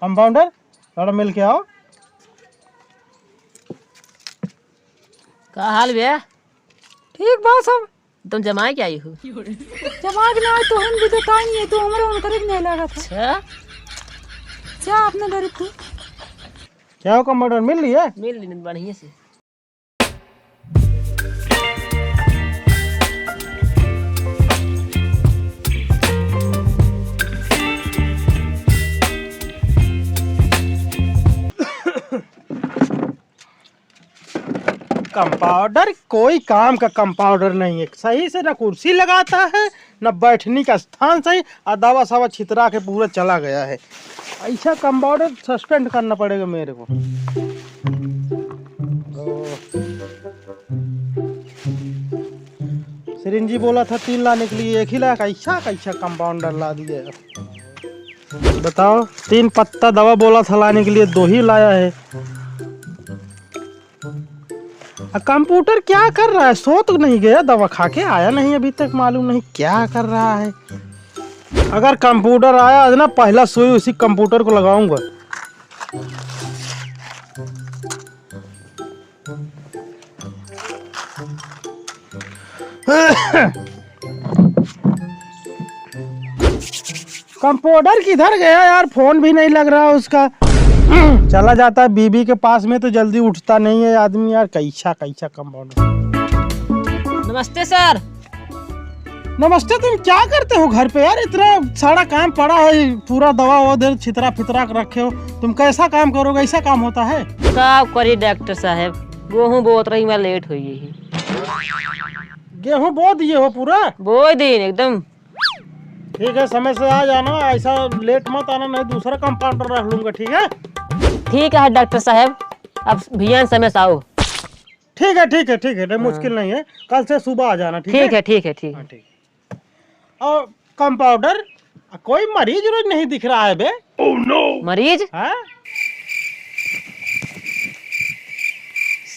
Compounder थोड़ा मिल के आओ। का हाल भैया? ठीक बा सब। तुम जमाए क्या आई हो? जमा के ना तो हम भी तो टाइम नहीं तो हमारे उन करे नहीं लगा था। अच्छा क्या आपने डर तू क्या हो कंपाउंडर, मिल रही है? मिल ली बढ़िया से। कंपाउंडर कोई काम का कंपाउंडर नहीं है, सही से न कुर्सी लगाता है न बैठने का स्थान सही, और दवा सवा छितरा के पूरा चला गया है। ऐसा कंपाउंडर सस्पेंड करना पड़ेगा मेरे को। सिरिंजी बोला था 3 लाने के लिए, 1 ही लाया। कैसा कैसा कंपाउंडर ला दिया बताओ। 3 पत्ता दवा बोला था लाने के लिए, 2 ही लाया है। कंप्यूटर क्या कर रहा है? सो तो नहीं गया? दवा खा के आया नहीं अभी तक, मालूम नहीं क्या कर रहा है। अगर कंप्यूटर आया ना, पहला सुई उसी कंप्यूटर को लगाऊंगा। कंप्यूटर किधर गया यार? फोन भी नहीं लग रहा उसका। चला जाता है बीबी के पास में तो जल्दी उठता नहीं है आदमी यार। कैसा कैसा कंपाउंडर। नमस्ते सर। नमस्ते। तुम क्या करते हो घर पे यार? इतना सारा काम पड़ा है, पूरा दवा ववा छितरा फितरा रखे हो। तुम कैसा काम करोगे? ऐसा काम होता है? का करी डॉक्टर साहब, गेहूं बोत रही मैं लेट हुई है। गेहूं बो दिए हो पूरा? बो दिन एकदम। ठीक है, समय से आ जाना, ऐसा लेट मत आना, नहीं दूसरा कंपाउंडर रख लूंगा। ठीक है? ठीक है डॉक्टर साहब, अब भैया समय से आओ। ठीक है ठीक है ठीक है, मुश्किल नहीं है, कल से सुबह आ जाना। ठीक है? ठीक है ठीक है ठीक है। ठीक। और कंपाउंडर कोई मरीज रोज नहीं दिख रहा है बे? Oh no. मरीज हाँ?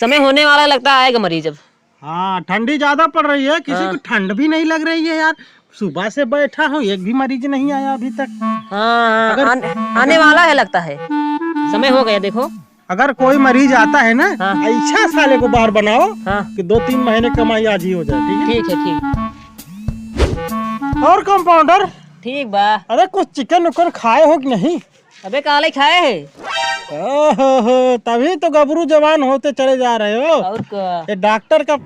समय होने वाला लगता आएगा मरीज अब। हाँ, ठंडी ज्यादा पड़ रही है, किसी को ठंड भी नहीं लग रही है यार। सुबह से बैठा हूँ, एक भी मरीज नहीं आया अभी तक। हाँ अगर- आने वाला है लगता है, समय हो गया देखो। अगर कोई मरीज आता है ना, हाँ। ऐसा साले को बाहर बनाओ हाँ कि 2-3 महीने कमाई आज ही हो जाए। ठीक ठीक है ठीक है? और कंपाउंडर, ठीक बा। अरे कुछ चिकन उकन खाए हो कि नहीं? अबे काले खाए है ओहो, तभी तो गबरू जवान होते चले जा रहे हो। और का? ये डॉक्टर का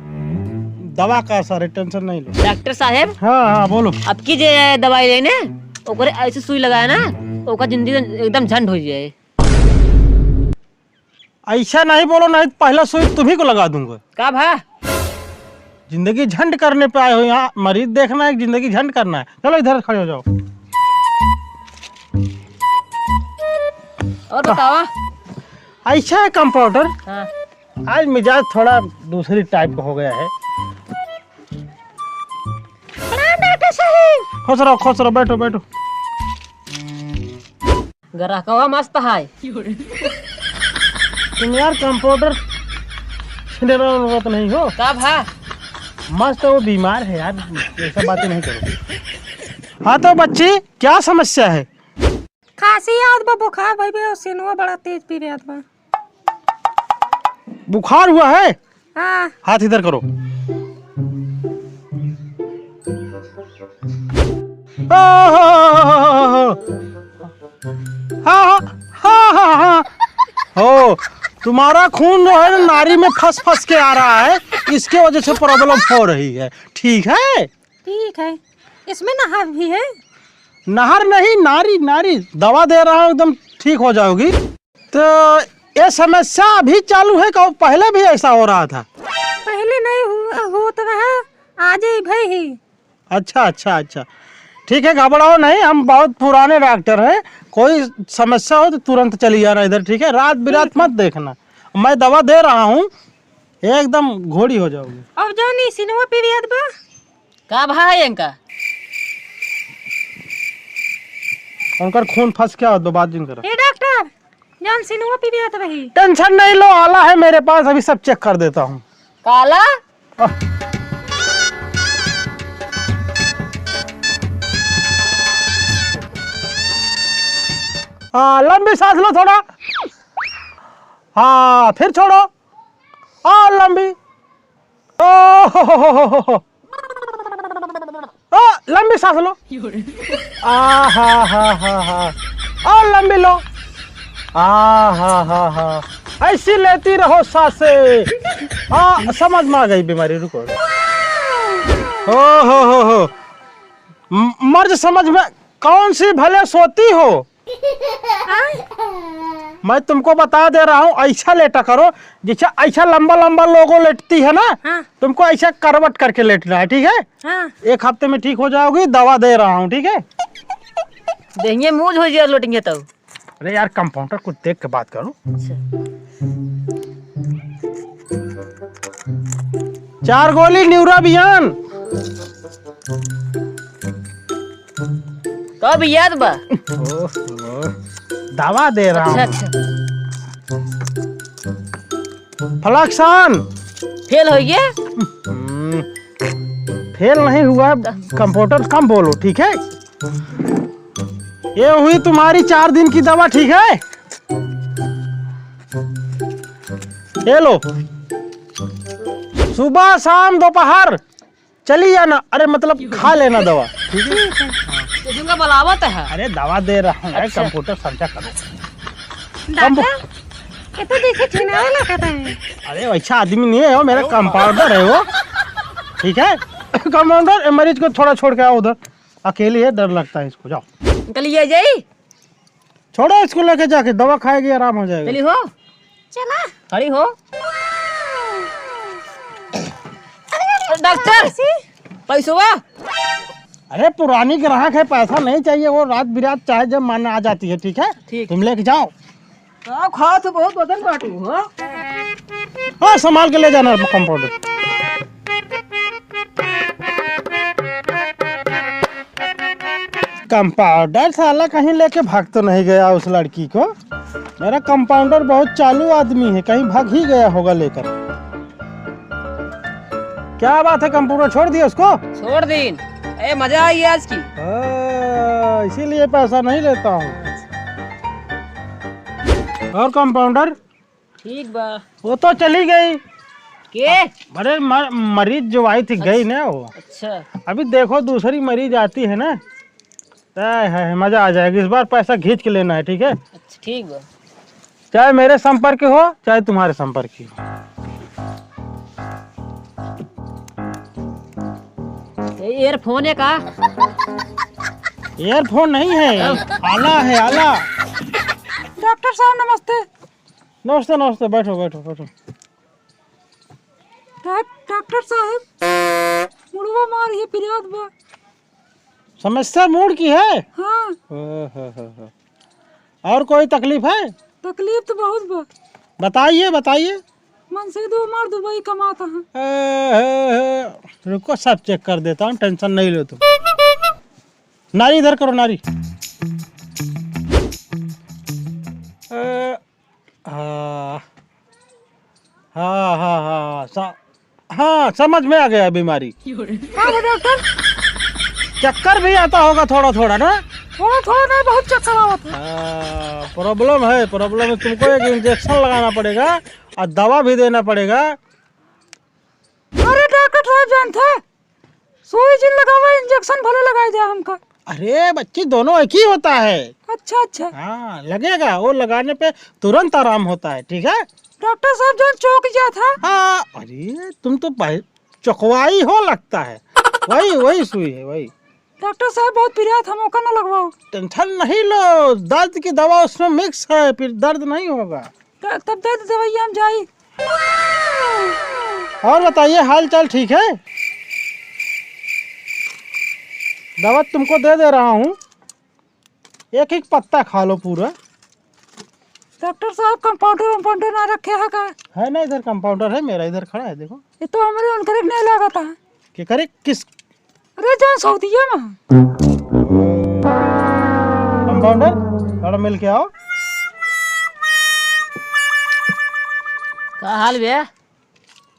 दवा का असर है, टेंशन नहीं लो। डॉक्टर साहब हाँ हाँ बोलो। अब की जे दवाई लेने ओकरे ऐसे सुई लगाया ना, ओका जिंदगी एकदम झंड हो जाए। ऐसा नहीं बोलो, नहीं तो पहला सुई तुम्ही को लगा दूंगा। का भा? जिंदगी झंड करने पे आए हो यहाँ, मरीज देखना है, जिंदगी झंड करना है। चलो इधर खड़े हो जाओ। और बतावा। ऐसा है कंपाउंडर, हाँ आज मिजाज थोड़ा दूसरी टाइप का हो गया है। खुश रहो खुश रहो, बैठो बैठो। ग्राहकवा मस्त है। तुम यार कंपाउंडर तो नहीं हो? का भा? मस्त है, वो बीमार है यार, ऐसा बातें नहीं करो। हाँ तो बच्ची, क्या समस्या है? खांसी याद बा, बुखार भाई बे, सिनवा बड़ा तेज पी रहा था। बुखार हुआ है? हाँ हाथ इधर करो। हाँ हाँ हाँ हाँ। हो, तुम्हारा खून जो है ना नारी में फंस फंस के आ रहा है, इसके वजह से प्रॉब्लम हो रही है। ठीक है? ठीक है। इसमें नहर भी है? नहर नहीं, नारी नारी। दवा दे रहा हूँ, एकदम ठीक हो जाओगी। तो ये समस्या अभी चालू है कि पहले भी ऐसा हो रहा था? पहले नहीं होता रहा, आज ही भाई ही। अच्छा अच्छा अच्छा, ठीक है, घबराओ नहीं, हम बहुत पुराने डॉक्टर हैं। कोई समस्या हो तो तुरंत चली जाना इधर। ठीक है? रात बिरात मत देखना, मैं दवा दे रहा हूँ, एकदम घोड़ी हो जाओगी। अब जो नहीं सिनवा पी रहा बा। का भा है इनका? उनका खून फंस क्या हो, दो बात जिन करो। ए डॉक्टर, जान सिनवा पी रहा था भाई। टेंशन नहीं लो, आला है मेरे पास, अभी सब चेक कर देता हूँ। काला हाँ लंबी सांस लो थोड़ा। हाँ फिर छोड़ो। हाँ लंबी। ओ लंबी सांस लो। आ हा हा हा हा। और लंबी लो। आ हा हा हा। ऐसी लेती रहो सांसें। हाँ समझ में आ गई बीमारी, रुको। हो मर्ज समझ में कौन सी भले सोती हो। मैं तुमको बता दे रहा हूँ, ऐसा लेटा करो जैसे ऐसा लंबा लंबा लोगों लेटती है ना। हाँ। तुमको ऐसा करवट करके लेटना है, ठीक है। हाँ। 1 हफ्ते में ठीक हो जाओगी, दवा दे रहा हूँ, ठीक है। देंगे मूज हो जाए लोटेंगे तब। अरे यार कंपाउंडर कुछ देख के बात करो। 4 गोली न्यूराबियान। कब याद बा? दवा दे रहा हूँ। अच्छा। फ्लक्सान। फेल हो गया? फेल नहीं हुआ, कंपाउंडर कम बोलो, ठीक है। ये हुई तुम्हारी 4 दिन की दवा, ठीक है। ये लो, सुबह शाम दोपहर चली जाना। अरे मतलब खा लेना दवा, ठीक है। तुमका बलावत है। अरे दवा दे रहा हूँ। अच्छा। कंप्यूटर समझा करो। डॉक्टर ये तो देखे छिनावे लगता है। अरे वैसा आदमी नहीं है वो, मेरा कंपाउंडर है वो, ठीक है। कंपाउंडर मरीज को थोड़ा छोड़ के आओ उधर, अकेली है, डर लगता है इसको। जाओ निकलिए जाई। छोड़ो इसको, लेके जाके दवा खाएगी, आराम हो जाएगा। चली हो, चला। खड़ी हो। डॉक्टर पैसा हुआ? अरे पुरानी ग्राहक है, पैसा नहीं चाहिए। वो रात बिरात चाहे जब मन आ जाती है, ठीक है। ठीक। तुम लेके जाओ। खा तो बहुत बदन बाटू हो। हाँ संभाल के ले जाना कंपाउंडर। कंपाउंडर साला कहीं लेके भाग तो नहीं गया उस लड़की को। मेरा कंपाउंडर बहुत चालू आदमी है, कहीं भाग ही गया होगा लेकर। क्या बात है, कंपाउंडर छोड़ दिया उसको? छोड़ दिन। ए मजा आई आज की। इसीलिए पैसा नहीं लेता हूँ। और कंपाउंडर? ठीक बा। वो वो तो चली गई। के? अरे मरीज जो आई थी गई ना वो। अच्छा। अभी देखो दूसरी मरीज आती है ना, है मजा आ जाएगी। इस बार पैसा खींच के लेना है, ठीक है। अच्छा ठीक बा। चाहे मेरे संपर्क हो चाहे तुम्हारे संपर्क की हो। ईयरफोन है का? ईयरफोन नहीं है, आला है, आला। डॉक्टर साहब नमस्ते। नमस्ते नमस्ते, बैठो बैठो बैठो। डॉक्टर साहब मुड़वा मार ये पिरियड बा। समस्या मूड की है। हाँ। हो। और कोई तकलीफ है? तकलीफ तो बहुत बा। बताइए बताइए। मन से 2 मार दुबई कमाता है। रुको सब चेक कर देता हूँ, टेंशन नहीं लो तुम। नारी इधर करो, नारी। हाँ हाँ हाँ हाँ हाँ समझ में आ गया बीमारी। हाँ डॉक्टर, चक्कर भी आता होगा थोड़ा थोड़ा ना? थोड़ा थोड़ा नहीं, बहुत चक्कर आवत है। प्रॉब्लम है, प्रॉब्लम है। तुमको एक इंजेक्शन लगाना पड़ेगा और दवा भी देना पड़ेगा। अरे डॉक्टर साहब जानते हैं, सुई जिन लगावा इंजेक्शन भले लगाई दिया हमका। अरे बच्ची दोनों एक ही होता है। अच्छा अच्छा। हाँ लगेगा, वो लगाने पे तुरंत आराम होता है, ठीक है। डॉक्टर साहब जो चौक जा था। हाँ अरे तुम तो चौकवाई हो लगता है। वही वही सुई है, वही। डॉक्टर साहब बहुत पिरिया था, मौका ना लगवाओ। टेंशन नहीं लो, दर्द की दवा उसमें मिक्स है, फिर दर्द नहीं होगा। तब दर्द दवाई हम जाई। और बताइए हाल चाल ठीक है? दवा तुमको दे रहा हूँ, एक एक पत्ता खा लो पूरा। डॉक्टर साहब कंपाउंडर ना रखे है का? है ना, इधर कंपाउंडर है मेरा, इधर खड़ा है देखो। ये तो हमारे उनकर नहीं लगा था। क्या करे किस? अरे जो सऊदीया में कंपाउंडर थोड़ा मिल के आओ। का हाल भैया?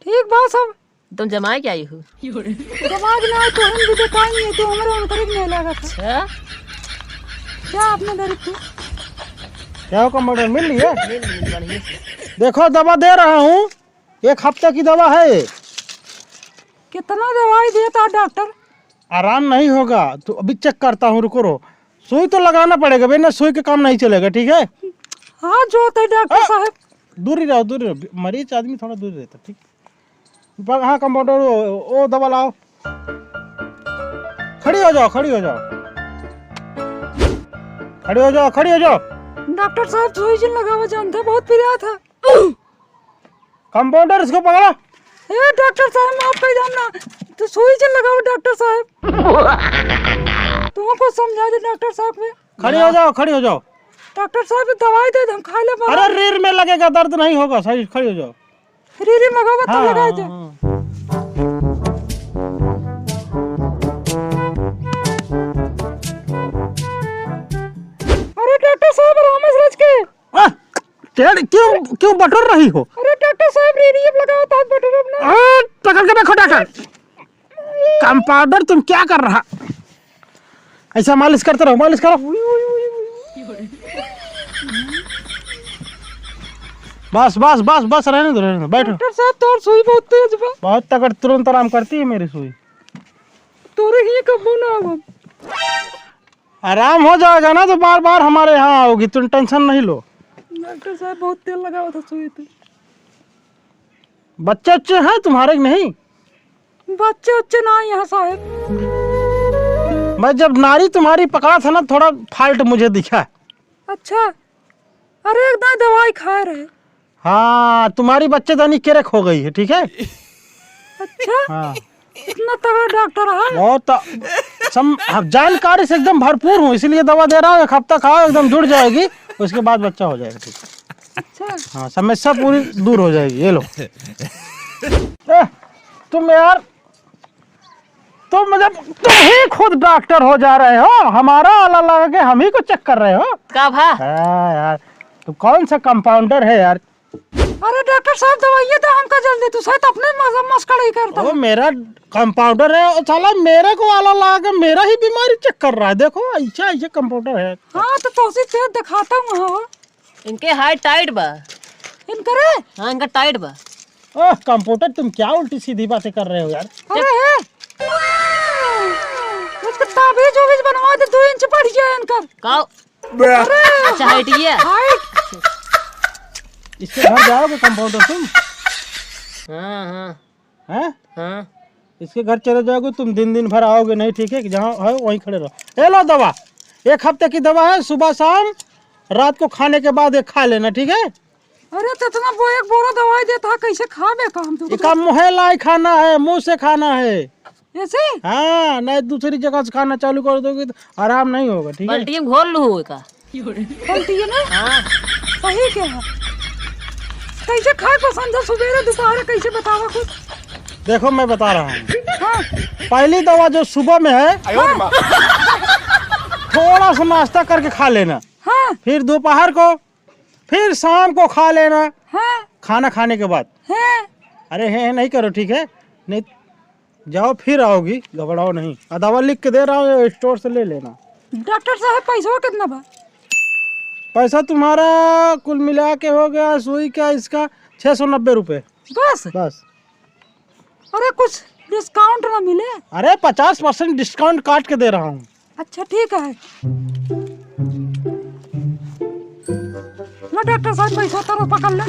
ठीक बात सब। तुम जमाए क्या आई हो? दिमाग ना तो हम भी दिखाएंगे, तो हमारे उनकर नहीं लगा था। अच्छा क्या आपने डर तू? क्या हो कंपाउंडर, मिल रही है? बढ़िया से। देखो दवा दे रहा हूँ, 1 हफ्ते की दवा है ये। कितना दवाई देता डॉक्टर? आराम नहीं होगा तो अभी चेक करता हूँ, रुको। सुई तो लगाना पड़ेगा, बिना सुई के काम नहीं चलेगा, ठीक है? हाँ जो होता है डॉक्टर साहब। दूर ही रहो, मरीज आदमी थोड़ा दूर रहता, ठीक? हाँ कंपाउंडर, वो दवा लाओ। खड़ी हो जाओ, खड़ी हो जाओ, खड़ी हो जाओ, खड़ी हो जाओ। डॉक्टर साहब सुई जिन लगावा जानते, बहुत प्रिया था। कंपाउंडर इसको पकड़ो। ए डॉक्टर साहब मैं आपका जानना तो सुई जिन लगाओ डॉक्टर साहब। तुमको समझा दे डॉक्टर साहब में। खड़ी हो जाओ, खड़ी हो जाओ। डॉक्टर साहब दवाई दे हम खा ले। अरे रीढ़ में लगेगा, दर्द नहीं होगा, सही खड़ी हो जाओ। रीरी लगावा तो लगाए दे। अरे डॉक्टर साहब आराम से रच के। टेढ़ क्यों बटोर रही हो? अरे डॉक्टर साहब रीरी अब लगाओ तो बटन अपना। पकड़ के रखो डॉक्टर। कंपाउंडर तुम क्या कर रहा? ऐसा मालिश करते रहो, मालिश करो। बस बस बस बस, रहने दो, बैठो। डॉक्टर साहब तोर सुई बहुत तेज बा। बहुत तगड़, तुरंत आराम करती है मेरी सुई। तोरे ही कबू ना आव। आराम हो जाएगा ना तो बार बार हमारे यहाँ आओगी, तुम टेंशन नहीं लो। डॉक्टर साहब बहुत तेल लगावा था सुई पे। बच्चे अच्छे हैं तुम्हारे कि नहीं? बच्चे उच्चे ना यहाँ साहब। मैं जब नारी तुम्हारी पकड़ा था ना, थोड़ा फाल्ट मुझे दिखा। अच्छा अरे एकदम दवाई खा रहे। हाँ तुम्हारी बच्चेदानी केरेक हो गई है, ठीक है? अच्छा हाँ इतना तगड़ा डॉक्टर है। बहुत जानकारी से एकदम भरपूर हूँ, इसीलिए दवा दे रहा हूँ। 1 हफ्ता खाओ, एकदम जुड़ जाएगी, उसके बाद बच्चा हो जाएगा, ठीक है? अच्छा हाँ समस्या पूरी दूर हो जाएगी। ये लो। तुम यार, तुम ही खुद डॉक्टर हो जा रहे हो, हमारा आला लगा के हम ही को चेक कर रहे हो। का भा? हाँ यार, तुम कौन सा कंपाउंडर है यार? अरे डॉक्टर साहब दवाइयाँ तो हमका जल्दी तू शायद अपने मस्करा ही करता। वो मेरा कंपाउंडर है, और साला मेरे को आला लगा के मेरा ही बीमारी चेक कर रहा है। देखो ऐसा ऐसा कंपाउंडर है। हाँ तो तोसी तेज दिखाता हूँ। हाँ इनके हाइट टाइट बा। इनकरे। हाँ इनका टाइट बा। ओह कंपाउंडर, तुम क्या उल्टी सीधी बातें कर रहे हो यार? अरे है इसका ताबीज उबीज बनवा दे, 2 इंच बढ़ जाए इनका। का? अरे अच्छा हाइट ये है। हाइट। इसके घर जाओगे कंपाउंडर तुम? हाँ हाँ हैं? हाँ। इसके घर चले जाओगे तुम, दिन भर आओगे नहीं, ठीक है? कि जहाँ है वहीं खड़े रहो। ये लो दवा, 1 हफ्ते की दवा है, सुबह शाम रात को खाने के बाद 1 खा लेना, ठीक है? अरे तितना वो एक बोरा दवाई देता कैसे खाबे काम तू? इसका मुँह लाई खाना है, मुंह से खाना है। ऐसे? हाँ नहीं दूसरी जगह से खाना चालू कर दोगे तो आराम नहीं होगा, ठीक है? पलटी में घोल लू का। पलटी है ना? हाँ सही क्या है? कैसे खाए पसंद है, सुबह दोपहर कैसे बतावा कुछ? देखो मैं बता रहा हूँ। हाँ पहली दवा जो सुबह में है, थोड़ा सा नाश्ता करके खा लेना, हाँ फिर दोपहर को, फिर शाम को खा लेना, हाँ खाना खाने के बाद। हाँ। अरे है नहीं करो, ठीक है? नहीं जाओ फिर आओगी, घबराओ नहीं। दवा लिख के दे रहा हूँ, स्टोर से ले लेना। डॉक्टर साहब पैसा कितना बा? पैसा तुम्हारा कुल मिला के हो गया सुई का इसका 690 रुपये बस? बस। अरे कुछ डिस्काउंट ना मिले? अरे 50% डिस्काउंट काट के दे रहा हूँ। अच्छा ठीक है। लो डॉक्टर साहब पैसा तो पकड़ ले।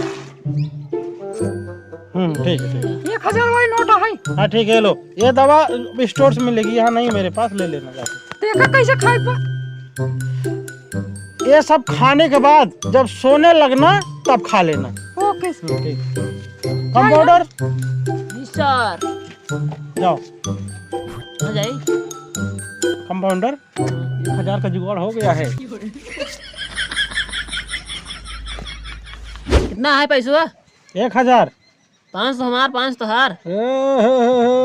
ठीक है, ठीक है। 1000 वाली नोट है। हाँ ठीक है, लो ये दवा स्टोर से मिलेगी, यहाँ नहीं मेरे पास, ले लेना जाके। देखा कैसे खाए पा? ये सब खाने के बाद जब सोने लगना तब खा लेना। Okay sir. ठीक। कंपाउंडर जी सर। जाओ। आ जाई। कंपाउंडर 1000 का जुगाड़ हो गया है। कितना है पैसा? 1000। 500 हमार, 500 तोहार।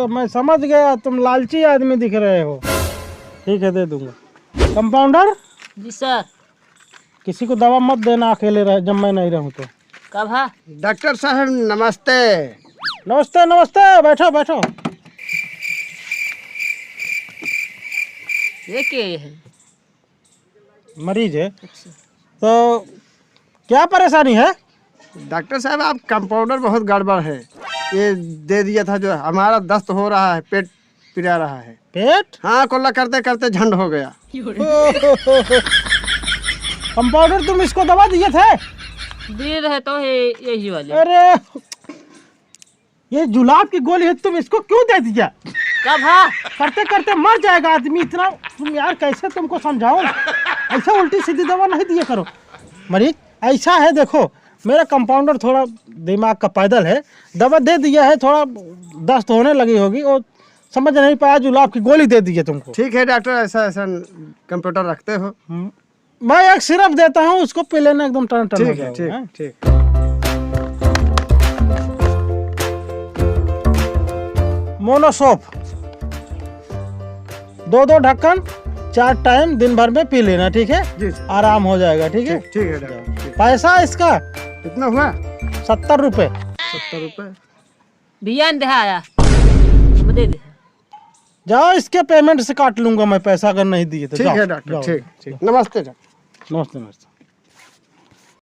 मैं समझ गया, तुम लालची आदमी दिख रहे हो। ठीक है दे दूंगा। कंपाउंडर जी सर। किसी को दवा मत देना अकेले रह, जब मैं नहीं रहूं तो। कब है? डॉक्टर साहब नमस्ते। नमस्ते नमस्ते, बैठो बैठो। ये क्या है? मरीज है तो क्या परेशानी है? डॉक्टर साहब आप कंपाउंडर बहुत गड़बड़ है। ये दे दिया था जो हमारा दस्त हो रहा है, पेट पिरा रहा है। पेट? हाँ, कुल्ला करते करते झंड हो गया। कंपाउंडर तुम इसको दवा दिए थे? दिए रहे तो यही वाले। अरे ये जुलाब की गोली है, तुम इसको क्यों दे दिया? कब? हाँ, करते करते मर जाएगा आदमी। इतना तुम यार कैसे तुमको समझाओ, ऐसा उल्टी सीधी दवा नहीं दिया करो। मरीज ऐसा है, देखो मेरा कंपाउंडर थोड़ा दिमाग का पैदल है, दवा दे दिया है, थोड़ा दस्त होने लगी होगी और समझ नहीं पाया, जुलाब की गोली दे दी है तुमको। ठीक है डॉक्टर, ऐसा ऐसा कंप्यूटर रखते हो। मैं एक सिरप देता हूँ, उसको पी लेना, एकदम टन टन हो ठीक है, जाओगे, हैं? ठीक। मोनोसोप 2-2 ढक्कन 4 टाइम दिन भर में पी लेना, ठीक है? जी आराम हो जाएगा, ठीक है? ठीक है डॉक्टर, ठीक। पैसा इसका कितना हुआ? 70 रुपये। 70 रुपये। भैया ने दिया आया, दे दे। जाओ, इसके पेमेंट से काट लूंगा मैं पैसा, अगर नहीं दिए तो। ठीक जाओ, है डॉक्टर, जाओ, ठीक जाओ। ठीक। नमस्ते डॉक्टर। नमस्ते नमस्ते।